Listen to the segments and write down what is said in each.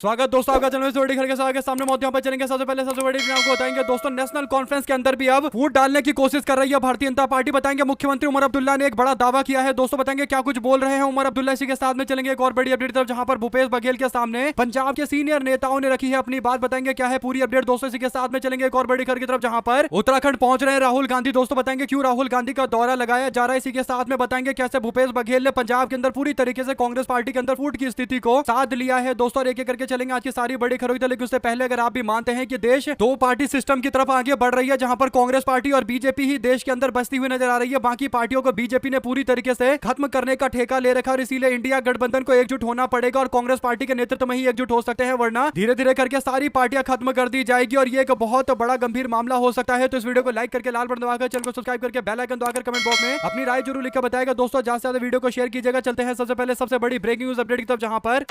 स्वागत दोस्तों आपका चैनल से घर के साथ सामने मौत यहाँ पर चलेंगे। सबसे पहले सबसे बड़ी खबर आपको बताएंगे दोस्तों, नेशनल कॉन्फ्रेंस के अंदर भी अब फूट डालने की कोशिश कर रही है भारतीय जनता पार्टी। बताएंगे मुख्यमंत्री उमर अब्दुल्ला ने एक बड़ा दावा किया है दोस्तों, बताएंगे क्या कुछ बोल रहे हैं उमर अब्दुल्ला। इसी के साथ में चलेंगे एक और बड़ी अपडेट तरफ, जहां पर भूपेश बघेल के सामने पंजाब के सीनियर नेताओं ने रखी है अपनी बात। बताएंगे क्या है पूरी अपडेट दोस्तों। इसी के साथ में चलेंगे एक और बड़ी खबर की तरफ, जहां पर उत्तराखंड पहुंच रहे हैं राहुल गांधी। दोस्तों बताएंगे क्यों राहुल गांधी का दौरा लगाया जा रहा है। इसी के साथ में बताएंगे कैसे भूपेश बघेल ने पंजाब के अंदर पूरी तरीके से कांग्रेस पार्टी के अंदर फूट की स्थिति को साध लिया है दोस्तों। एक एक करके चलेंगे आज की सारी बड़ी खबरें। लेकिन उससे पहले अगर आप भी मानते हैं कि देश दो पार्टी सिस्टम की तरफ आगे बढ़ रही है, जहां पर कांग्रेस पार्टी और बीजेपी ही देश के अंदर बसती हुई नजर आ रही है, बाकी पार्टियों को बीजेपी ने पूरी तरीके से खत्म करने का ठेका ले रखा और इसीलिए इंडिया गठबंधन को एकजुट होना पड़ेगा और कांग्रेस पार्टी के नेतृत्व में ही एकजुट हो सकते हैं, वरना धीरे धीरे करके सारी पार्टियां खत्म कर दी जाएगी और ये एक बहुत बड़ा गंभीर मामला हो सकता है। तो इस वीडियो को लाइक करके लाल बटन दबाकर चैनल को सब्सक्राइब करके बेल आइकन दबाकर कमेंट बॉक्स में अपनी राय जरूर लिखकर बताएगा दोस्तों। ज्यादा से ज्यादा वीडियो को शेयर कीजिएगा। चलते हैं सबसे पहले सबसे बड़ी ब्रेकिंग न्यूज अपडेट की तरफ, जहां पर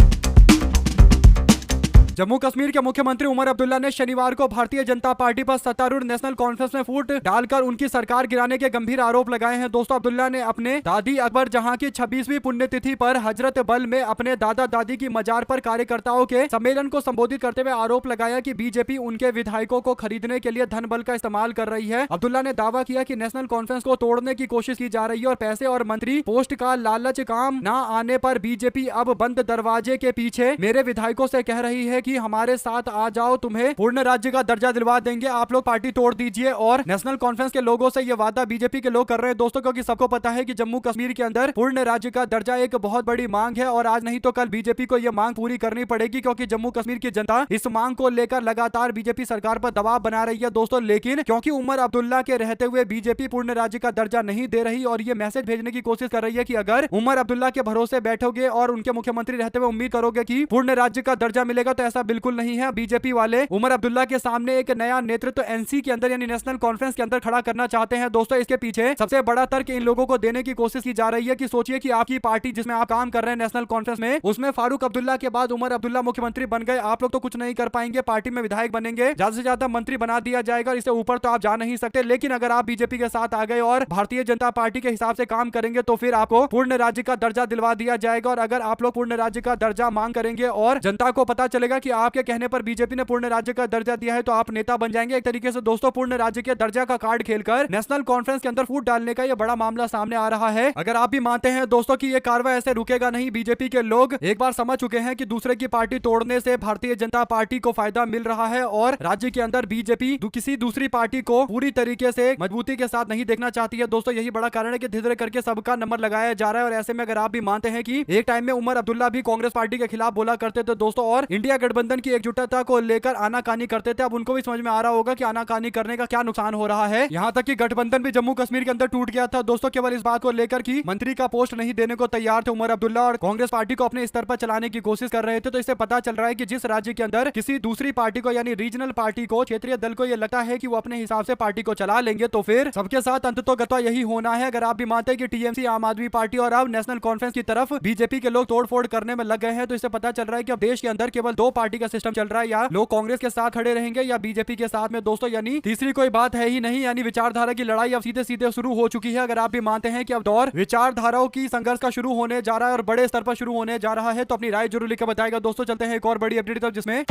जम्मू कश्मीर के मुख्यमंत्री उमर अब्दुल्ला ने शनिवार को भारतीय जनता पार्टी पर सत्तारूढ़ नेशनल कॉन्फ्रेंस में फूट डालकर उनकी सरकार गिराने के गंभीर आरोप लगाए हैं दोस्तों। अब्दुल्ला ने अपने दादी अकबर जहां की 26वीं पुण्यतिथि पर हजरत बल में अपने दादा दादी की मजार पर कार्यकर्ताओं के सम्मेलन को संबोधित करते हुए आरोप लगाया कि बीजेपी उनके विधायकों को खरीदने के लिए धन बल का इस्तेमाल कर रही है। अब्दुल्ला ने दावा किया कि नेशनल कॉन्फ्रेंस को तोड़ने की कोशिश की जा रही है और पैसे और मंत्री पोस्ट का लालच काम न आने पर बीजेपी अब बंद दरवाजे के पीछे मेरे विधायकों से कह रही है कि हमारे साथ आ जाओ, तुम्हें पूर्ण राज्य का दर्जा दिलवा देंगे, आप लोग पार्टी तोड़ दीजिए। और नेशनल कॉन्फ्रेंस के लोगों से ये वादा बीजेपी के लोग कर रहे हैं दोस्तों, क्योंकि सबको पता है कि जम्मू कश्मीर के अंदर पूर्ण राज्य का दर्जा एक बहुत बड़ी मांग है और आज नहीं तो कल बीजेपी को यह मांग पूरी करनी पड़ेगी, क्योंकि जम्मू कश्मीर की जनता इस मांग को लेकर लगातार बीजेपी सरकार पर दबाव बना रही है दोस्तों। लेकिन क्योंकि उमर अब्दुल्ला के रहते हुए बीजेपी पूर्ण राज्य का दर्जा नहीं दे रही और ये मैसेज भेजने की कोशिश कर रही है कि अगर उमर अब्दुल्ला के भरोसे बैठोगे और उनके मुख्यमंत्री रहते हुए उम्मीद करोगे कि पूर्ण राज्य का दर्जा मिलेगा, तो ऐसा बिल्कुल नहीं है। बीजेपी वाले उमर अब्दुल्ला के सामने एक नया नेतृत्व एनसी के अंदर यानी नेशनल कॉन्फ्रेंस के अंदर खड़ा करना चाहते हैं दोस्तों। इसके पीछे सबसे बड़ा तर्क इन लोगों को देने की कोशिश की जा रही है कि सोचिए कि आपकी पार्टी जिसमें आप काम कर रहे हैं नेशनल कॉन्फ्रेंस में, उसमें फारूक अब्दुल्ला के बाद उमर अब्दुल्ला मुख्यमंत्री बन गए, आप लोग तो कुछ नहीं कर पाएंगे, पार्टी में विधायक बनेंगे, ज्यादा से ज्यादा मंत्री बना दिया जाएगा, इससे ऊपर तो आप जा नहीं सकते। लेकिन अगर आप बीजेपी के साथ आ गए और भारतीय जनता पार्टी के हिसाब से काम करेंगे तो फिर आपको पूर्ण राज्य का दर्जा दिलवा दिया जाएगा। और अगर आप लोग पूर्ण राज्य का दर्जा मांग करेंगे और जनता को पता चलेगा कि आपके कहने पर बीजेपी ने पूर्ण राज्य का दर्जा दिया है, तो आप नेता बन जाएंगे। एक तरीके से दोस्तों पूर्ण राज्य के दर्जा का कार्ड खेलकर नेशनल कॉन्फ्रेंस के अंदर फूट डालने का यह बड़ा मामला सामने आ रहा है। अगर आप भी मानते हैं दोस्तों कि यह कार्रवाई ऐसे रुकेगा नहीं, बीजेपी के लोग एक बार समझ चुके हैं कि दूसरे की पार्टी तोड़ने से भारतीय जनता पार्टी को फायदा मिल रहा है और राज्य के अंदर बीजेपी किसी दूसरी पार्टी को पूरी तरीके से मजबूती के साथ नहीं देखना चाहती है दोस्तों। यही बड़ा कारण है कि धीरे धीरे करके सबका नंबर लगाया जा रहा है। और ऐसे में अगर आप भी मानते हैं कि एक टाइम में उमर अब्दुल्ला भी कांग्रेस पार्टी के खिलाफ बोला करते थे दोस्तों और इंडिया गठबंधन की एकजुटता को लेकर आनाकानी करते थे, अब उनको भी समझ में आ रहा होगा कि आनाकानी करने का क्या नुकसान हो रहा है। यहाँ तक कि गठबंधन भी जम्मू कश्मीर के अंदर टूट गया था दोस्तों, केवल इस बात को लेकर कि मंत्री का पोस्ट नहीं देने को तैयार थे उमर अब्दुल्ला और कांग्रेस पार्टी को अपने स्तर पर चलाने की कोशिश कर रहे थे। तो इससे पता चल रहा है कि जिस राज्य के अंदर किसी दूसरी पार्टी को यानी रीजनल पार्टी को, क्षेत्रीय दल को यह लगता है कि वो अपने हिसाब से पार्टी को चला लेंगे, तो फिर सबके साथ अंततोगत्वा यही होना है। अगर आप भी मानते हैं कि टीएमसी, आम आदमी पार्टी और अब नेशनल कॉन्फ्रेंस की तरफ बीजेपी के लोग तोड़फोड़ करने में लग गए हैं, तो इससे पता चल रहा है कि अब देश के अंदर केवल दो पार्टी का सिस्टम चल रहा है, या लोग कांग्रेस के साथ खड़े रहेंगे या बीजेपी के साथ में दोस्तों, यानी तीसरी कोई बात है ही नहीं। यानी विचारधारा की लड़ाई अब सीधे सीधे शुरू हो चुकी है। अगर आप भी मानते हैं कि अब दौर विचारधाराओं की संघर्ष का शुरू होने जा रहा है और बड़े स्तर पर शुरू होने जा रहा है, तो अपनी राय जरूर लिखकर बताएगा दोस्तों। चलते हैं एक और बड़ी अपडेट तक, जिसमें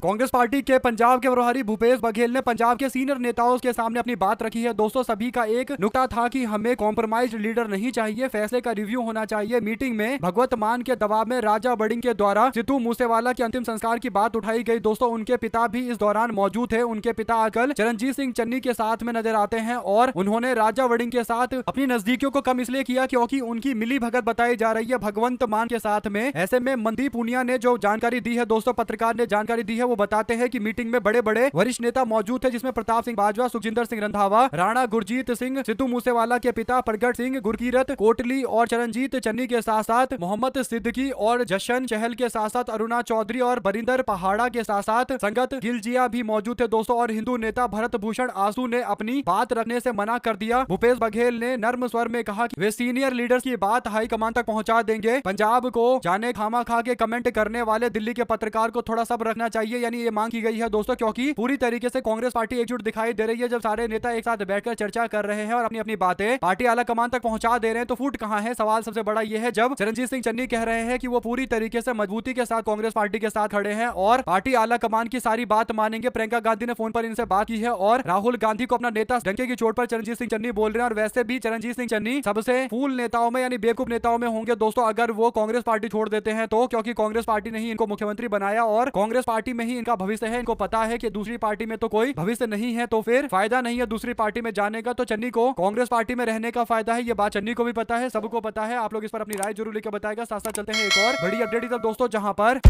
कांग्रेस पार्टी के पंजाब के प्रभारी भूपेश बघेल ने पंजाब के सीनियर नेताओं के सामने अपनी बात रखी है दोस्तों। सभी का एक नुकता था कि हमें कॉम्प्रोमाइज लीडर नहीं चाहिए, फैसले का रिव्यू होना चाहिए। मीटिंग में भगवत मान के दबाव में राजा बड़िंग के द्वारा सिद्धू मूसेवाला के अंतिम संस्कार की बात उठाई गई दोस्तों। उनके पिता भी इस दौरान मौजूद थे। उनके पिता आजकल चरणजीत सिंह चन्नी के साथ में नजर आते हैं और उन्होंने राजा बड़िंग के साथ अपनी नजदीकियों को कम इसलिए किया क्योंकि उनकी मिली भगत बताई जा रही है भगवंत मान के साथ में। ऐसे में मनदीप पुनिया ने जो जानकारी दी है दोस्तों, पत्रकार ने जानकारी दी है, वो बताते हैं कि मीटिंग में बड़े बड़े वरिष्ठ नेता मौजूद थे, जिसमें प्रताप सिंह बाजवा, सुखजिंदर सिंह रंधावा, राणा गुरजीत सिंह, सिद्धू मूसेवाला के पिता प्रगट सिंह, गुरकीरत कोटली और चरणजीत चन्नी के साथ साथ मोहम्मद सिद्दीकी और जशन चहल के साथ साथ अरुणा चौधरी और बरिंदर पहाड़ा के साथ साथ संगत गिलजिया भी मौजूद थे दोस्तों। और हिंदू नेता भरत भूषण आंसू ने अपनी बात रखने से मना कर दिया। भूपेश बघेल ने नर्म स्वर में कहा कि वे सीनियर लीडर्स की बात हाईकमान तक पहुंचा देंगे। पंजाब को जाने खामा खा के कमेंट करने वाले दिल्ली के पत्रकार को थोड़ा सब्र रखना चाहिए, यानी ये मांग की गई है दोस्तों, क्योंकि पूरी तरीके से कांग्रेस पार्टी एकजुट दिखाई दे रही है। जब सारे नेता एक साथ बैठकर चर्चा कर रहे हैं और अपनी अपनी बातें पार्टी आला कमान तक पहुंचा दे रहे हैं, तो फूट कहां है? सवाल सबसे बड़ा ये है जब चरणजीत सिंह चन्नी कह रहे हैं कि वो पूरी तरीके से मजबूती के साथ कांग्रेस पार्टी के साथ खड़े हैं और पार्टी आला कमान की सारी बात मानेंगे। प्रियंका गांधी ने फोन पर इनसे बात की है और राहुल गांधी को अपना नेता डंके की चोट पर चरणजीत सिंह चन्नी बोल रहे हैं। और वैसे भी चरणजीत सिंह चन्नी सबसे फूल नेताओं में यानी बेवकूफ नेताओं में होंगे दोस्तों अगर वो कांग्रेस पार्टी छोड़ देते हैं तो, क्योंकि कांग्रेस पार्टी ने ही इनको मुख्यमंत्री बनाया और कांग्रेस पार्टी में ही इनका भविष्य है। इनको पता है कि दूसरी पार्टी में तो कोई भविष्य नहीं है, तो फिर फायदा नहीं है दूसरी पार्टी में जाने का। तो चन्नी को कांग्रेस पार्टी में रहने का फायदा है, ये बात चन्नी को भी पता है, सबको पता है। आप लोग इस पर अपनी राय जरूर लेकर बताएगा। साथ साथ चलते हैं एक और बड़ी अपडेट की तरफ दोस्तों, जहां पर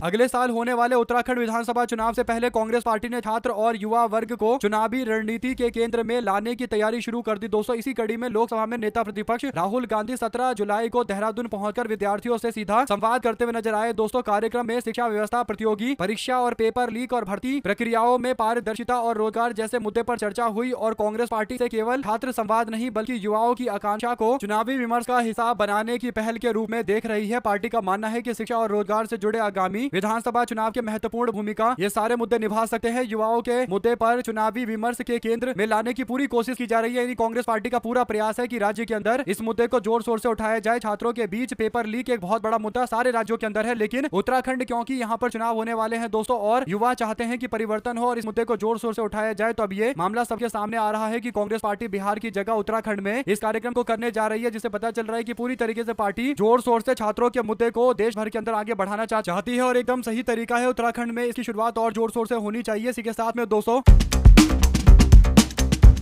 अगले साल होने वाले उत्तराखंड विधानसभा चुनाव से पहले कांग्रेस पार्टी ने छात्र और युवा वर्ग को चुनावी रणनीति के केंद्र में लाने की तैयारी शुरू कर दी दोस्तों। इसी कड़ी में लोकसभा में नेता प्रतिपक्ष राहुल गांधी 17 जुलाई को देहरादून पहुंचकर विद्यार्थियों से सीधा संवाद करते हुए नजर आए दोस्तों। कार्यक्रम में शिक्षा व्यवस्था, प्रतियोगी परीक्षा और पेपर लीक और भर्ती प्रक्रियाओं में पारदर्शिता और रोजगार जैसे मुद्दे पर चर्चा हुई। और कांग्रेस पार्टी से केवल छात्र संवाद नहीं बल्कि युवाओं की आकांक्षा को चुनावी विमर्श का हिस्सा बनाने की पहल के रूप में देख रही है। पार्टी का मानना है कि शिक्षा और रोजगार से जुड़े आगामी विधानसभा चुनाव के महत्वपूर्ण भूमिका ये सारे मुद्दे निभा सकते हैं। युवाओं के मुद्दे पर चुनावी विमर्श के केंद्र में लाने की पूरी कोशिश की जा रही है। कांग्रेस पार्टी का पूरा प्रयास है कि राज्य के अंदर इस मुद्दे को जोर शोर से उठाया जाए। छात्रों के बीच पेपर लीक एक बहुत बड़ा मुद्दा सारे राज्यों के अंदर है, लेकिन उत्तराखंड क्योंकि यहाँ पर चुनाव होने वाले हैं दोस्तों और युवा चाहते हैं कि परिवर्तन हो और इस मुद्दे को जोर शोर से उठाया जाए, तो अब ये मामला सबके सामने आ रहा है कि कांग्रेस पार्टी बिहार की जगह उत्तराखंड में इस कार्यक्रम को करने जा रही है, जिससे पता चल रहा है कि पूरी तरीके से पार्टी जोर शोर से छात्रों के मुद्दे को देश भर के अंदर आगे बढ़ाना चाहती है और एकदम सही तरीका है। उत्तराखंड में इसकी शुरुआत और जोर शोर से होनी चाहिए। इसी के साथ में दोस्तों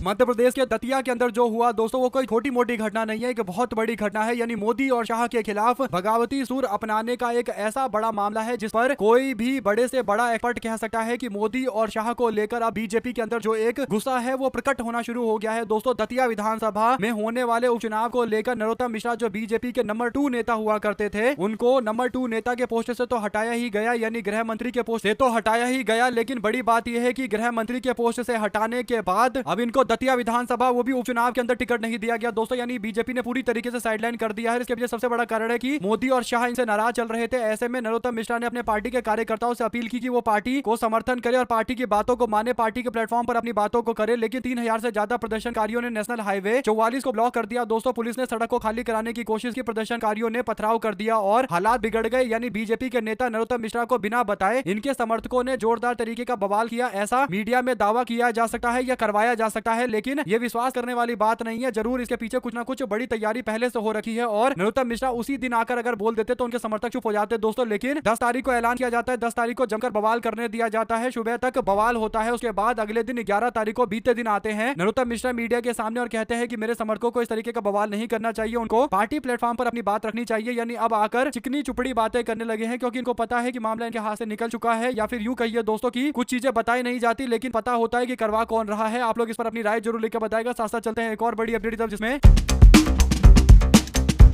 मध्य प्रदेश के दतिया के अंदर जो हुआ दोस्तों वो कोई छोटी मोटी घटना नहीं है, एक बहुत बड़ी घटना है। यानी मोदी और शाह के खिलाफ बगावती सुर अपनाने का एक ऐसा बड़ा मामला है जिस पर कोई भी बड़े से बड़ा एक्सपर्ट कह सकता है कि मोदी और शाह को लेकर अब बीजेपी के अंदर जो एक गुस्सा है वो प्रकट होना शुरू हो गया है दोस्तों। दतिया विधानसभा में होने वाले उपचुनाव को लेकर नरोत्तम मिश्रा जो बीजेपी के नंबर 2 नेता हुआ करते थे, उनको नंबर 2 नेता के पोस्ट से तो हटाया ही गया, यानी गृह मंत्री के पोस्ट से तो हटाया ही गया। लेकिन बड़ी बात यह है कि गृह मंत्री के पोस्ट से हटाने के बाद अब इनको दतिया विधानसभा वो भी उपचुनाव के अंदर टिकट नहीं दिया गया दोस्तों। यानी बीजेपी ने पूरी तरीके से साइडलाइन कर दिया है। इसके पीछे सबसे बड़ा कारण है कि मोदी और शाह इनसे नाराज चल रहे थे। ऐसे में नरोत्तम मिश्रा ने अपने पार्टी के कार्यकर्ताओं से अपील की कि वो पार्टी को समर्थन करे और पार्टी की बातों को माने, पार्टी के प्लेटफॉर्म पर अपनी बातों को करे। लेकिन 3000 से ज्यादा प्रदर्शनकारियों ने नेशनल हाईवे 44 को ब्लॉक कर दिया दोस्तों। पुलिस ने सड़क को खाली कराने की कोशिश की, प्रदर्शनकारियों ने पथराव कर दिया और हालात बिगड़ गए। यानी बीजेपी के नेता नरोत्तम मिश्रा को बिना बताए इनके समर्थकों ने जोरदार तरीके का बवाल किया। ऐसा मीडिया में दावा किया जा सकता है या करवाया जा सकता है, लेकिन ये विश्वास करने वाली बात नहीं है। जरूर इसके पीछे कुछ ना कुछ बड़ी तैयारी पहले से हो रखी है और नरोत्तम मिश्रा उसी दिन आकर अगर बोल देते तो उनके समर्थक चुप हो जाते दोस्तों। लेकिन 10 तारीख को ऐलान किया जाता है, 10 तारीख को जमकर बवाल करने दिया जाता है, सुबह तक बवाल होता है। उसके बाद अगले दिन 11 तारीख को बीते दिन आते हैं नरोत्तम मिश्रा मीडिया के सामने और कहते हैं कि मेरे समर्थकों को इस तरीके का बवाल नहीं करना चाहिए, उनको पार्टी प्लेटफॉर्म पर अपनी बात रखनी चाहिए। यानी अब आकर चिकनी चुपड़ी बातें करने लगे हैं, क्योंकि इनको पता है कि मामला इनके हाथ से निकल चुका है। या फिर यूं कहिए दोस्तों की कुछ चीजें बताई नहीं जाती लेकिन पता होता है कि करवा कौन रहा है। आप लोग इस पर अपनी राय जरूर लेकर बताएगा। साथ साथ चलते हैं एक और बड़ी अपडेट जिसमें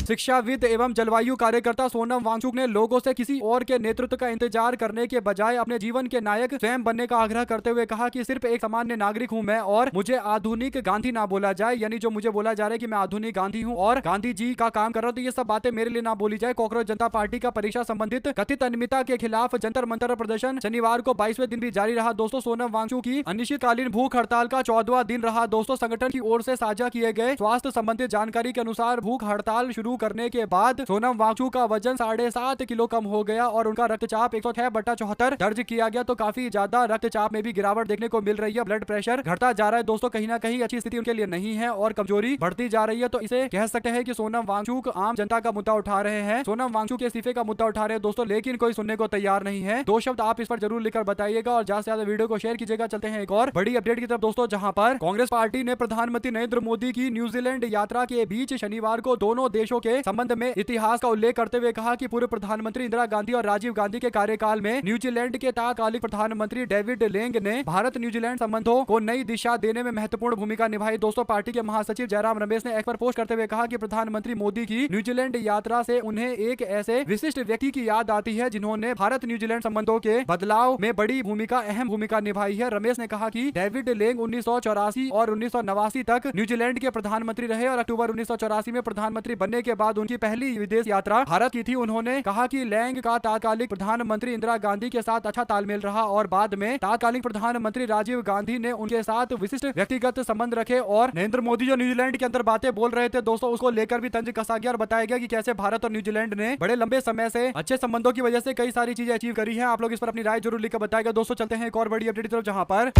शिक्षाविद एवं जलवायु कार्यकर्ता सोनम वांगचुक ने लोगों से किसी और के नेतृत्व का इंतजार करने के बजाय अपने जीवन के नायक स्वयं बनने का आग्रह करते हुए कहा कि सिर्फ एक सामान्य नागरिक हूं मैं और मुझे आधुनिक गांधी ना बोला जाए। यानी जो मुझे बोला जा रहा है कि मैं आधुनिक गांधी हूं और गांधी जी का काम कर रहा हूं, तो ये सब बातें मेरे लिए ना बोली जाए। कॉकरोच जनता पार्टी का परीक्षा संबंधित कथित अनियमितता के खिलाफ जंतर मंतर प्रदर्शन शनिवार को 22वें दिन भी जारी रहा दोस्तों। सोनम वांगचुक की अनिश्चितकालीन भूख हड़ताल का 14वां दिन रहा दोस्तों। संगठन की ओर से साझा किए गए स्वास्थ्य संबंधित जानकारी के अनुसार भूख हड़ताल शुरू करने के बाद सोनम वांगचुक का वजन 7.5 किलो कम हो गया और उनका रक्तचाप 106/74 दर्ज किया गया। तो काफी ज्यादा रक्तचाप में भी गिरावट देखने को मिल रही है। ब्लड प्रेशर घटता जा रहा है दोस्तों। कहीं ना कहीं अच्छी स्थिति उनके लिए नहीं है और कमजोरी बढ़ती जा रही है। तो इसे कह सकते हैं कि सोनम वांगचुक आम जनता का मुद्दा उठा रहे हैं, सोनम वांगचुक के इस्तीफे का मुद्दा उठा रहे हैं दोस्तों, लेकिन कोई सुनने को तैयार नहीं है। 2 शब्द आप इस पर जरूर लिखकर बताइएगा और ज्यादा से ज्यादा वीडियो को शेयर कीजिएगा। चलते हैं एक और बड़ी अपडेट की तरफ दोस्तों, जहां पर कांग्रेस पार्टी ने प्रधानमंत्री नरेंद्र मोदी की न्यूजीलैंड यात्रा के बीच शनिवार को दोनों देशों के संबंध में इतिहास का उल्लेख करते हुए कहा कि पूर्व प्रधानमंत्री इंदिरा गांधी और राजीव गांधी के कार्यकाल में न्यूजीलैंड के तत्कालीन प्रधानमंत्री डेविड लेंग ने भारत न्यूजीलैंड संबंधों को नई दिशा देने में महत्वपूर्ण भूमिका निभाई दोस्तों। पार्टी के महासचिव जयराम रमेश ने एक्स पर पोस्ट करते हुए कहा कि प्रधानमंत्री मोदी की न्यूजीलैंड यात्रा से उन्हें एक ऐसे विशिष्ट व्यक्ति की याद आती है जिन्होंने भारत न्यूजीलैंड संबंधों के बदलाव में बड़ी भूमिका अहम भूमिका निभाई है। रमेश ने कहा कि डेविड लेंग 1984 और 1989 तक न्यूजीलैंड के प्रधानमंत्री रहे और अक्टूबर 1984 में प्रधानमंत्री बनने के बाद उनकी पहली विदेश यात्रा भारत की थी। उन्होंने कहा कि लैंग का तात्कालिक प्रधानमंत्री इंदिरा गांधी के साथ अच्छा तालमेल रहा और बाद में तात्कालिक प्रधानमंत्री राजीव गांधी ने उनके साथ विशिष्ट व्यक्तिगत संबंध रखे। और नरेंद्र मोदी जो न्यूजीलैंड के अंदर बातें बोल रहे थे दोस्तों, उसको लेकर भी तंज कसा गया और बताया गया कि कैसे भारत और न्यूजीलैंड ने बड़े लंबे समय से अच्छे संबंधों की वजह से कई सारी चीजें अचीव करी है। आप लोग इस पर अपनी राय जरूर लिखकर बताएगा। दोस्तों चलते हैं एक और बड़ी अपडेट की तरफ, जहां पर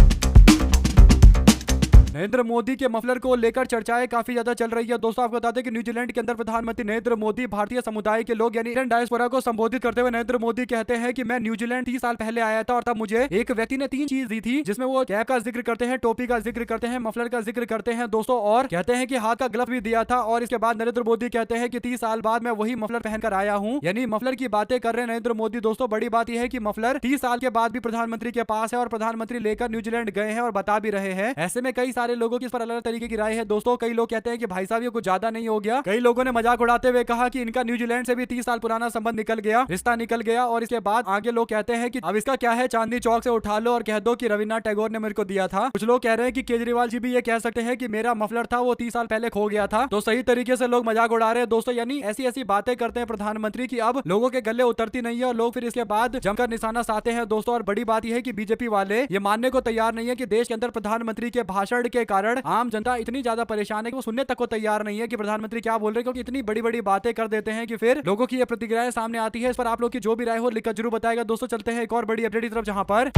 नरेंद्र मोदी के मफलर को लेकर चर्चाएं काफी ज्यादा चल रही है। दोस्तों आपको बता दें कि न्यूजीलैंड के अंदर प्रधानमंत्री नरेंद्र मोदी भारतीय समुदाय के लोग यानी इंडियन डायस्पोरा को संबोधित करते हुए नरेंद्र मोदी कहते हैं कि मैं न्यूजीलैंड 30 साल पहले आया था और तब मुझे एक व्यक्ति ने 3 चीज दी थी, जिसमें वो कैप का जिक्र करते हैं, टोपी का जिक्र करते हैं, मफलर का जिक्र करते हैं दोस्तों, और कहते हैं कि हाथ का ग्लव भी दिया था। और इसके बाद नरेंद्र मोदी कहते हैं कि 30 साल बाद मैं वही मफलर पहनकर आया हूँ, यानी मफलर की बातें कर रहे हैं नरेंद्र मोदी। दोस्तों बड़ी बात यह है कि मफलर 30 साल के बाद भी प्रधानमंत्री के पास है और प्रधानमंत्री लेकर न्यूजीलैंड गए हैं और बता भी रहे हैं। ऐसे में कई सारे लोगों की इस पर अलग तरीके की राय है दोस्तों। कई लोग कहते हैं कि भाई साहब ये कुछ ज्यादा नहीं हो गया। कई लोगों ने मजाक उड़ाते हुए कहा कि इनका न्यूजीलैंड से भी 30 साल पुराना संबंध निकल गया, रिश्ता निकल गया। और इसके बाद आगे लोग कहते हैं कि अब इसका क्या है, चांदनी चौक से उठा लो और कह दो कि रविन्द्रनाथ टैगोर ने मेरे को दिया था। कुछ लोग कह रहे हैं कि केजरीवाल जी भी ये कह सकते हैं कि मेरा मफलर था वो 30 साल पहले खो गया था। तो सही तरीके से लोग मजाक उड़ा रहे हैं दोस्तों, यानी ऐसी ऐसी बातें करते हैं प्रधानमंत्री की अब लोगों के गले उतरती नहीं है और लोग फिर इसके बाद जमकर निशाना साधते हैं दोस्तों। और बड़ी बात यह है कि बीजेपी वाले ये मानने को तैयार नहीं है कि देश के अंदर प्रधानमंत्री के भाषण के कारण आम जनता इतनी ज्यादा परेशान है कि वो सुनने तक को तैयार नहीं है कि प्रधानमंत्री क्या बोल रहे हैं, क्योंकि इतनी बड़ी बड़ी बातें कर देते हैं कि फिर लोगों की ये प्रतिक्रियाएं सामने आती है। इस पर आप लोग की जो भी राय हो लिखकर जरूर बताएगा। दोस्तों चलते हैं एक और बड़ी अपडेट की तरफ, जहां पर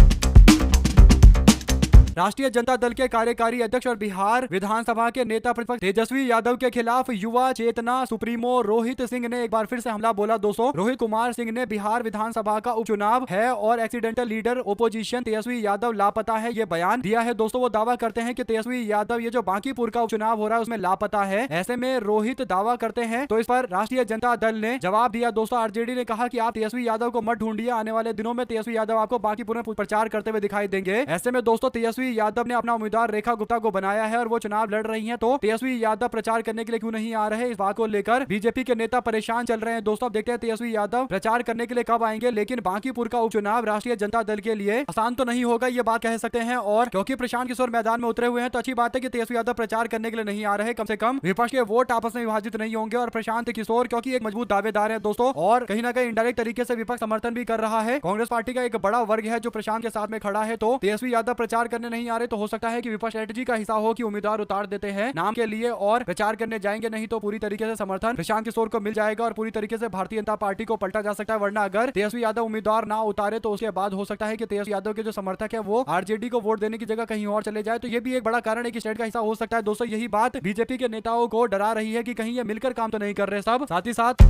राष्ट्रीय जनता दल के कार्यकारी अध्यक्ष और बिहार विधानसभा के नेता प्रतिपक्ष तेजस्वी यादव के खिलाफ युवा चेतना सुप्रीमो रोहित सिंह ने एक बार फिर से हमला बोला। दोस्तों रोहित कुमार सिंह ने बिहार विधानसभा का उपचुनाव है और accidental leader opposition Tejashwi Yadav लापता है ये बयान दिया है। दोस्तों वो दावा करते हैं कि तेजस्वी यादव ये जो बांकीपुर का उपचुनाव हो रहा है उसमें लापता है। ऐसे में रोहित दावा करते हैं तो इस पर राष्ट्रीय जनता दल ने जवाब दिया। दोस्तों आरजेडी ने कहा कि आप तेजस्वी यादव को मत ढूंढिए, आने वाले दिनों में तेजस्वी यादव आपको बांकीपुर में प्रचार करते हुए दिखाई देंगे। ऐसे में दोस्तों तेजस्वी यादव ने अपना उम्मीदवार रेखा गुप्ता को बनाया है और वो चुनाव लड़ रही हैं, तो तेजस्वी यादव प्रचार करने के लिए क्यों नहीं आ रहे, इस बात को लेकर बीजेपी के नेता परेशान चल रहे हैं। दोस्तों अब देखते हैं तेजस्वी यादव प्रचार करने के लिए कब आएंगे। लेकिन बांकीपुर का उपचुनाव राष्ट्रीय जनता दल के लिए आसान तो नहीं होगा, ये बात कह सकते हैं। और क्योंकि प्रशांत किशोर मैदान में उतरे हुए हैं तो अच्छी बात है कि तेजस्वी यादव प्रचार करने के लिए नहीं आ रहे। कम से कम विपक्ष के वोट आपस में विभाजित नहीं होंगे और प्रशांत किशोर क्योंकि एक मजबूत दावेदार है दोस्तों, और कहीं ना कहीं इनडायरेक्ट तरीके से विपक्ष समर्थन भी कर रहा है। कांग्रेस पार्टी का एक बड़ा वर्ग है जो प्रशांत के साथ में खड़ा है, तो तेजस्वी यादव प्रचार करने नहीं आ रहे तो हो सकता है कि विपक्ष स्ट्रेटेजी का हिस्सा हो कि उम्मीदवार उतार देते हैं नाम के लिए और प्रचार करने जाएंगे, नहीं तो पूरी तरीके से समर्थन प्रशांत किशोर को मिल जाएगा और पूरी तरीके से भारतीय जनता पार्टी को पलटा जा सकता है। वरना अगर तेजस्वी यादव उम्मीदवार ना उतारे तो उसके बाद हो सकता है कि तेजस्वी यादव के जो समर्थक है वो आरजेडी को वोट देने की जगह कहीं और चले जाए, तो ये भी एक बड़ा कारण है कि स्टेट का हिस्सा हो सकता है। दोस्तों यही बात बीजेपी के नेताओं को डरा रही है कि कहीं ये मिलकर काम तो नहीं कर रहे सब। साथ ही साथ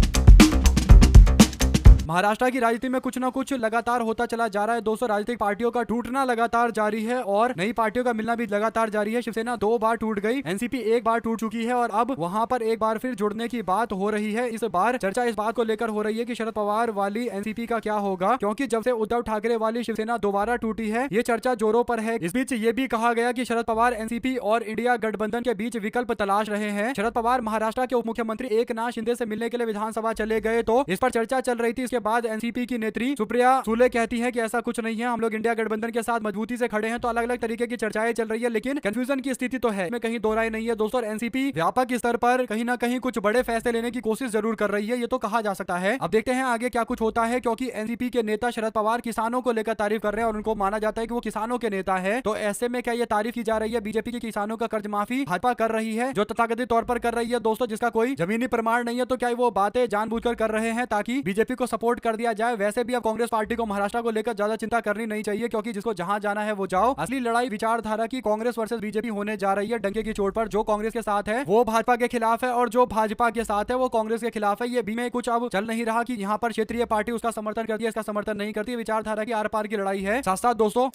महाराष्ट्र की राजनीति में कुछ ना कुछ लगातार होता चला जा रहा है। दोस्तों राजनीतिक पार्टियों का टूटना लगातार जारी है और नई पार्टियों का मिलना भी लगातार जारी है। शिवसेना 2 बार टूट गई, एनसीपी 1 बार टूट चुकी है और अब वहां पर एक बार फिर जुड़ने की बात हो रही है। इस बार चर्चा इस बात को लेकर हो रही है कि शरद पवार वाली एनसीपी का क्या होगा, क्योंकि जब से उद्धव ठाकरे वाली शिवसेना दोबारा टूटी है ये चर्चा जोरों पर है। इस बीच ये भी कहा गया कि शरद पवार एनसीपी और इंडिया गठबंधन के बीच विकल्प तलाश रहे हैं। शरद पवार महाराष्ट्र के उप मुख्यमंत्री एकनाथ शिंदे से मिलने के लिए विधानसभा चले गए तो इस पर चर्चा चल रही थी। इसके बाद एनसीपी की नेत्री सुप्रिया सुले कहती हैं कि ऐसा कुछ नहीं है, हम लोग इंडिया गठबंधन के साथ मजबूती से खड़े हैं। तो अलग अलग तरीके की चर्चाएं चल रही है, लेकिन कंफ्यूजन की स्थिति तो है, इसमें कहीं दो राय नहीं है दोस्तों। एनसीपी व्यापक स्तर पर कहीं ना कहीं कुछ बड़े फैसले लेने की कोशिश जरूर कर रही है, ये तो कहा जा सकता है। अब देखते हैं आगे क्या कुछ होता है, क्योंकि एनसीपी के नेता शरद पवार किसानों को लेकर तारीफ कर रहे हैं और उनको माना जाता है कि वो किसानों के नेता है। तो ऐसे में क्या ये तारीफ की जा रही है बीजेपी के किसानों का कर्ज माफी भाजपा कर रही है, जो तथाकथित तौर पर कर रही है दोस्तों, जिसका कोई जमीनी प्रमाण नहीं है, तो क्या वो बातें जानबूझकर कर रहे हैं ताकि बीजेपी को सपोर्ट कर दिया जाए। वैसे भी अब कांग्रेस पार्टी को महाराष्ट्र को लेकर ज्यादा चिंता करनी नहीं चाहिए, क्योंकि जिसको जहां जाना है वो जाओ। असली लड़ाई विचारधारा की कांग्रेस वर्सेस बीजेपी होने जा रही है, डंके की चोट पर। जो कांग्रेस के साथ है वो भाजपा के खिलाफ है और जो भाजपा के साथ है वो कांग्रेस के खिलाफ है। ये भी में कुछ अब चल नहीं रहा कि यहाँ पर क्षेत्रीय पार्टी उसका समर्थन करती है, इसका समर्थन नहीं करती। विचारधारा की आर पार की लड़ाई है। साथ साथ दोस्तों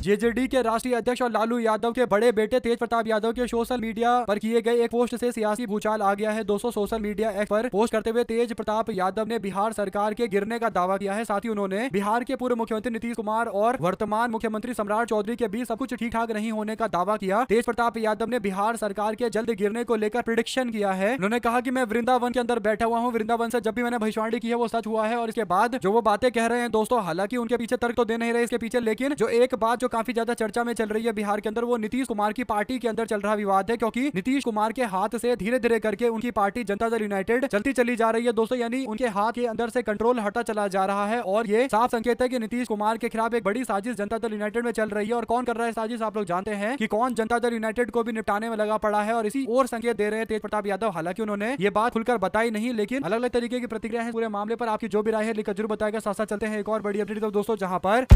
जेजेडी के राष्ट्रीय अध्यक्ष और लालू यादव के बड़े बेटे तेज प्रताप यादव के सोशल मीडिया पर किए गए एक पोस्ट से सियासी भूचाल आ गया है दोस्तों। सोशल मीडिया एक्स पर पोस्ट करते हुए तेज प्रताप यादव ने बिहार सरकार के गिरने का दावा किया है। साथ ही उन्होंने बिहार के पूर्व मुख्यमंत्री नीतीश कुमार और वर्तमान मुख्यमंत्री सम्राट चौधरी के बीच सब कुछ ठीक ठाक नहीं होने का दावा किया। तेज प्रताप यादव ने बिहार सरकार के जल्द गिरने को लेकर प्रिडिक्शन किया है। उन्होंने कहा कि मैं वृंदावन के अंदर बैठा हुआ हूँ, वृंदावन से जब भी मैंने भविष्यवाणी की है वो सच हुआ है। और इसके बाद जो वो बातें कह रहे हैं दोस्तों, हालांकि उनके पीछे तर्क तो दे नहीं रहे इसके पीछे, लेकिन जो एक बात जो काफी ज्यादा चर्चा में चल रही है बिहार के अंदर, वो नीतीश कुमार की पार्टी के अंदर चल रहा विवाद है, क्योंकि नीतीश कुमार के हाथ से धीरे धीरे करके उनकी पार्टी जनता दल यूनाइटेड चलती चली जा रही है दोस्तों, यानी उनके हाथ के अंदर से कंट्रोल हटा चला जा रहा है। और ये साफ संकेत है कि नीतीश कुमार के खिलाफ एक बड़ी साजिश जनता दल यूनाइटेड में चल रही है। और कौन कर रहा है साजिश, आप लोग जानते हैं कि कौन जनता दल यूनाइटेड को भी निपटाने में लगा पड़ा है। और इसी और संकेत दे रहे हैं तेज प्रताप यादव। हालांकि उन्होंने ये बात खुलकर बताई नहीं, लेकिन अलग अलग तरीके की प्रतिक्रिया है पूरे मामले पर। आपकी जो भी राय है लिखकर जरूर बताएगा। साथ साथ चलते हैं एक और बड़ी अपडेट दोस्तों, जहां पर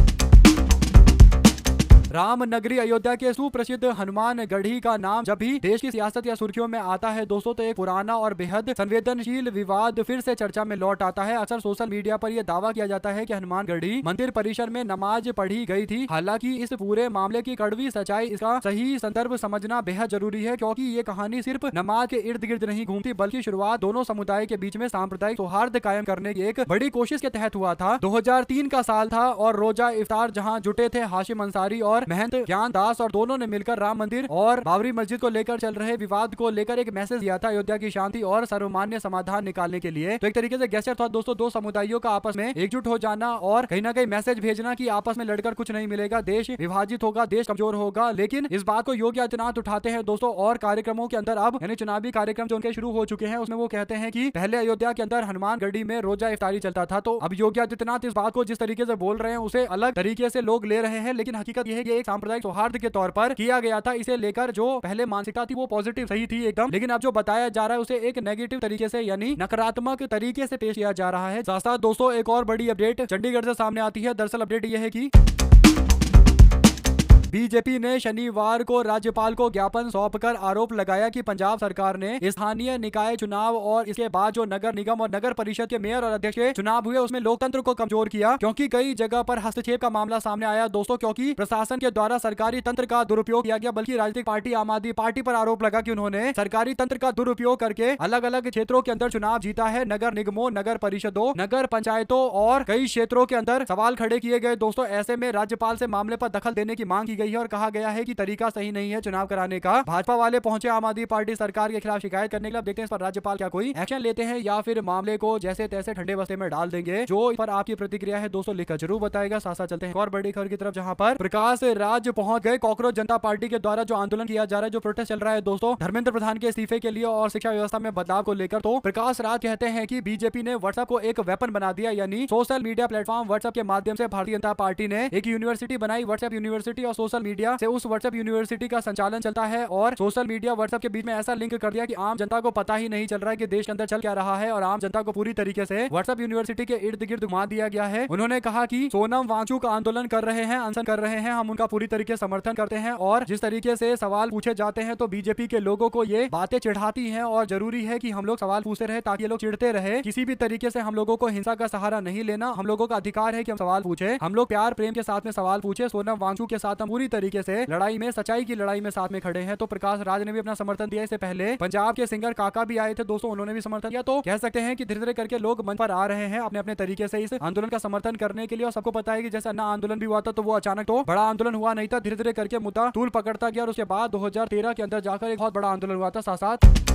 राम नगरी अयोध्या के सुप्रसिद्ध हनुमानगढ़ी का नाम जब भी देश की सियासत या सुर्खियों में आता है दोस्तों, तो एक पुराना और बेहद संवेदनशील विवाद फिर से चर्चा में लौट आता है। अक्सर सोशल मीडिया पर यह दावा किया जाता है कि हनुमानगढ़ी मंदिर परिसर में नमाज पढ़ी गई थी। हालांकि इस पूरे मामले की कड़वी सच्चाई, इसका सही संदर्भ समझना बेहद जरूरी है, क्योंकि ये कहानी सिर्फ नमाज के इर्द गिर्द नहीं घूमती, बल्कि शुरुआत दोनों समुदाय के बीच में सांप्रदायिक सौहार्द कायम करने की एक बड़ी कोशिश के तहत हुआ था। 2003 का साल था और रोजा इफ्तार जहाँ जुटे थे हाशिम अंसारी और महंत ज्ञान दास, और दोनों ने मिलकर राम मंदिर और बाबरी मस्जिद को लेकर चल रहे विवाद को लेकर एक मैसेज दिया था अयोध्या की शांति और सर्वमान्य समाधान निकालने के लिए। तो एक तरीके से गेस्चर था दोस्तों, दो समुदायों का आपस में एकजुट हो जाना और कहीं ना कहीं मैसेज भेजना कि आपस में लड़कर कुछ नहीं मिलेगा, देश विभाजित होगा, देश कमजोर होगा। लेकिन इस बात को योगी आदित्यनाथ उठाते हैं दोस्तों, और कार्यक्रमों के अंदर अब यानी चुनावी कार्यक्रम जो उनके शुरू हो चुके हैं उसमें वो कहते हैं कि पहले अयोध्या के अंदर हनुमानगढ़ी में रोजा इफ्तारी चलता था। तो अब योगी आदित्यनाथ इस बात को जिस तरीके से बोल रहे हैं उसे अलग तरीके से लोग ले रहे हैं, लेकिन हकीकत यह है कि एक सांप्रदायिक सौहार्द के तौर पर किया गया था। इसे लेकर जो पहले मानसिकता थी वो पॉजिटिव सही थी एकदम, लेकिन अब जो बताया जा रहा है उसे एक नेगेटिव तरीके से यानी नकारात्मक तरीके से पेश किया जा रहा है। साथ साथ दोस्तों एक और बड़ी अपडेट चंडीगढ़ से सामने आती है। दरअसल अपडेट यह है कि बीजेपी ने शनिवार को राज्यपाल को ज्ञापन सौंपकर आरोप लगाया कि पंजाब सरकार ने स्थानीय निकाय चुनाव और इसके बाद जो नगर निगम और नगर परिषद के मेयर और अध्यक्ष के चुनाव हुए उसमें लोकतंत्र को कमजोर किया, क्योंकि कई जगह पर हस्तक्षेप का मामला सामने आया दोस्तों, क्योंकि प्रशासन के द्वारा सरकारी तंत्र का दुरुपयोग किया गया। बल्कि राजनीतिक पार्टी आम आदमी पार्टी पर आरोप लगा कि उन्होंने सरकारी तंत्र का दुरुपयोग करके अलग अलग क्षेत्रों के अंदर चुनाव जीता है। नगर निगमों, नगर परिषदों, नगर पंचायतों और कई क्षेत्रों के अंदर सवाल खड़े किए गए दोस्तों। ऐसे में राज्यपाल से मामले पर दखल देने की मांग की गई है और कहा गया है कि तरीका सही नहीं है चुनाव कराने का। भाजपा वाले पहुंचे आम आदमी पार्टी सरकार के खिलाफ शिकायत करने के लिए। देखते हैं इस पर राज्यपाल क्या कोई एक्शन लेते हैं या फिर मामले को जैसे तैसे ठंडे बस्ते में डाल देंगे। जो इस पर आपकी प्रतिक्रिया है दोस्तों लिखकर जरूर बताएगा। साथ साथ चलते हैं और बड़ी खबर की तरफ, जहां पर प्रकाश राज पहुंच गए। कॉकरोच जनता पार्टी के द्वारा जो आंदोलन किया जा रहा है, जो प्रोटेस्ट चल रहा है दोस्तों धर्मेंद्र प्रधान के इस्तीफे के लिए और शिक्षा व्यवस्था में बदलाव को लेकर, तो प्रकाश राज कहते हैं कि बीजेपी ने व्हाट्सएप को एक वेपन बना दिया, यानी सोशल मीडिया प्लेटफॉर्म व्हाट्सएप के माध्यम से भारतीय जनता पार्टी ने एक यूनिवर्सिटी बनाई, व्हाट्सएप यूनिवर्सिटी, और सोशल मीडिया से उस व्हाट्सएप यूनिवर्सिटी का संचालन चलता है। और सोशल मीडिया व्हाट्सएप के बीच में ऐसा लिंक कर दिया कि आम जनता को पता ही नहीं चल रहा है कि देश के अंदर चल क्या रहा है, और आम जनता को पूरी तरीके से व्हाट्सएप यूनिवर्सिटी के इर्द गिर्द घुमा दिया गया है। उन्होंने कहा कि सोनम वांगचुक आंदोलन कर रहे हैं, अनशन कर रहे हैं, हम उनका पूरी तरीके से समर्थन करते हैं, और जिस तरीके से सवाल पूछे जाते हैं तो बीजेपी के लोगों को ये बातें चिढ़ाती हैं, और जरूरी है कि हम लोग सवाल पूछते रहे ताकि ये लोग चिढ़ते रहे। किसी भी तरीके से हम लोगों को हिंसा का सहारा नहीं लेना, हम लोगों का अधिकार है कि हम सवाल पूछे, हम लोग प्यार प्रेम के साथ में सवाल पूछे। सोनम वांगचुक के साथ हम पूरी तरीके से लड़ाई में, सच्चाई की लड़ाई में साथ में खड़े हैं। तो प्रकाश राज ने भी अपना समर्थन दिया। इससे पहले पंजाब के सिंगर काका भी आए थे दोस्तों, उन्होंने भी समर्थन दिया। तो कह सकते हैं कि धीरे धीरे करके लोग मंच पर आ रहे हैं अपने अपने तरीके से इस आंदोलन का समर्थन करने के लिए। और सबको पता है कि जैसे अन्ना आंदोलन भी हुआ था तो वो अचानक तो बड़ा आंदोलन हुआ नहीं था, धीरे धीरे करके मुद्दा तूल पकड़ता गया और उसके बाद 2013 के अंदर जाकर एक बहुत बड़ा आंदोलन हुआ था। साथ साथ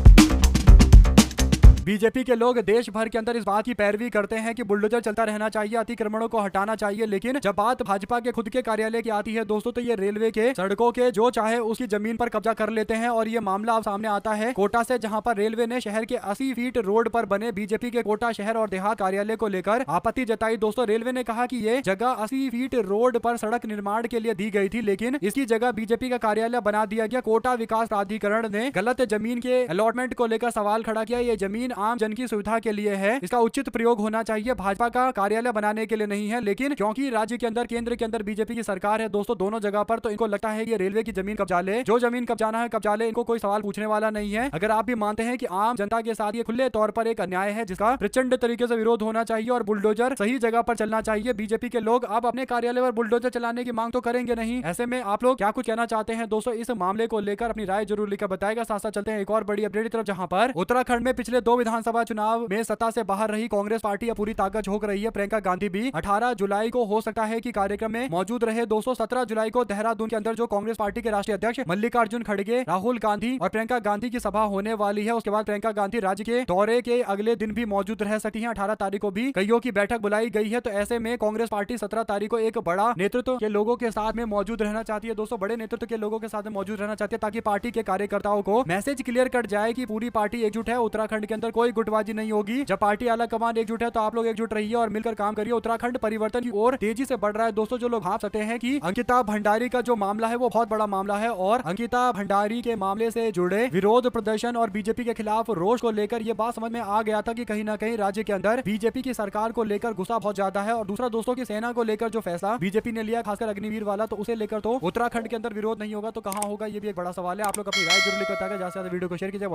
बीजेपी के लोग देश भर के अंदर इस बात की पैरवी करते हैं कि बुलडोजर चलता रहना चाहिए, अतिक्रमणों को हटाना चाहिए, लेकिन जब बात भाजपा के खुद के कार्यालय की आती है दोस्तों तो ये रेलवे के सड़कों के जो चाहे उसकी जमीन पर कब्जा कर लेते हैं। और ये मामला अब सामने आता है कोटा से, जहां पर रेलवे ने शहर के 80 फीट रोड पर बने बीजेपी के कोटा शहर और देहात कार्यालय को लेकर आपत्ति जताई दोस्तों। रेलवे ने कहा कि ये जगह 80 फीट रोड पर सड़क निर्माण के लिए दी गई थी, लेकिन इसकी जगह बीजेपी का कार्यालय बना दिया गया। कोटा विकास प्राधिकरण ने गलत जमीन के अलॉटमेंट को लेकर सवाल खड़ा किया। ये जमीन आम जन की सुविधा के लिए है, इसका उचित प्रयोग होना चाहिए, भाजपा का कार्यालय बनाने के लिए नहीं है। लेकिन क्योंकि राज्य के अंदर, केंद्र के अंदर बीजेपी की सरकार है दोस्तों दोनों जगह पर, तो इनको लगता है कि रेलवे की जमीन कब्जा ले, जो जमीन कब्जाना है कब्जा ले, इनको कोई सवाल पूछने वाला नहीं है। अगर आप भी मानते हैं कि आम जनता के साथ ये खुले तौर पर एक अन्याय है जिसका प्रचंड तरीके से विरोध होना चाहिए और बुलडोजर सही जगह पर चलना चाहिए, बीजेपी के लोग अब अपने कार्यालय पर बुलडोजर चलाने की मांग तो करेंगे नहीं। ऐसे में आप लोग क्या कुछ कहना चाहते हैं दोस्तों इस मामले को लेकर, अपनी राय जरूर लिखकर बताएगा। साथ साथ चलते हैं एक और बड़ी अपडेट की तरफ, जहां पर उत्तराखंड में पिछले 2 विधानसभा चुनाव में सत्ता से बाहर रही कांग्रेस पार्टी अब पूरी ताकत झोंक रही है। प्रियंका गांधी भी 18 जुलाई को हो सकता है कि कार्यक्रम में मौजूद रहे। 17 जुलाई को देहरादून के अंदर जो कांग्रेस पार्टी के राष्ट्रीय अध्यक्ष मल्लिकार्जुन खड़गे, राहुल गांधी और प्रियंका गांधी की सभा होने वाली है। उसके बाद प्रियंका गांधी राज्य के दौरे के अगले दिन भी मौजूद रह सकती है। 18 तारीख को भी कईयों की बैठक बुलाई गई है। तो ऐसे में कांग्रेस पार्टी 17 तारीख को एक बड़ा नेतृत्व के लोगों के साथ में मौजूद रहना चाहती है। दोस्तों, बड़े नेतृत्व के लोगों के साथ में मौजूद रहना चाहती है ताकि पार्टी के कार्यकर्ताओं को मैसेज क्लियर कट जाए कि पूरी पार्टी एकजुट है। उत्तराखंड के अंदर कोई गुटबाजी नहीं होगी। जब पार्टी आला कमान एकजुट है तो आप लोग एकजुट रहिए और मिलकर काम करिए। उत्तराखंड परिवर्तन की ओर तेजी से बढ़ रहा है। दोस्तों, जो लोग भाप सकते हैं कि अंकिता भंडारी का जो मामला है वो बहुत बड़ा मामला है और अंकिता भंडारी के मामले से जुड़े विरोध प्रदर्शन और बीजेपी के खिलाफ रोष को लेकर ये बात समझ में आ गया था कि कहीं ना कहीं राज्य के अंदर बीजेपी की सरकार को लेकर गुस्सा बहुत ज्यादा है। और दूसरा दोस्तों की सेना को लेकर जो फैसला बीजेपी ने लिया, खासकर अग्निवीर वाला, तो उसे लेकर तो उत्तराखंड के अंदर विरोध नहीं होगा तो कहां होगा, ये भी एक बड़ा सवाल है। आप लोग अपनी राय जरूर लेकर ज्यादा से ज्यादा वीडियो को शेयर कीजिए।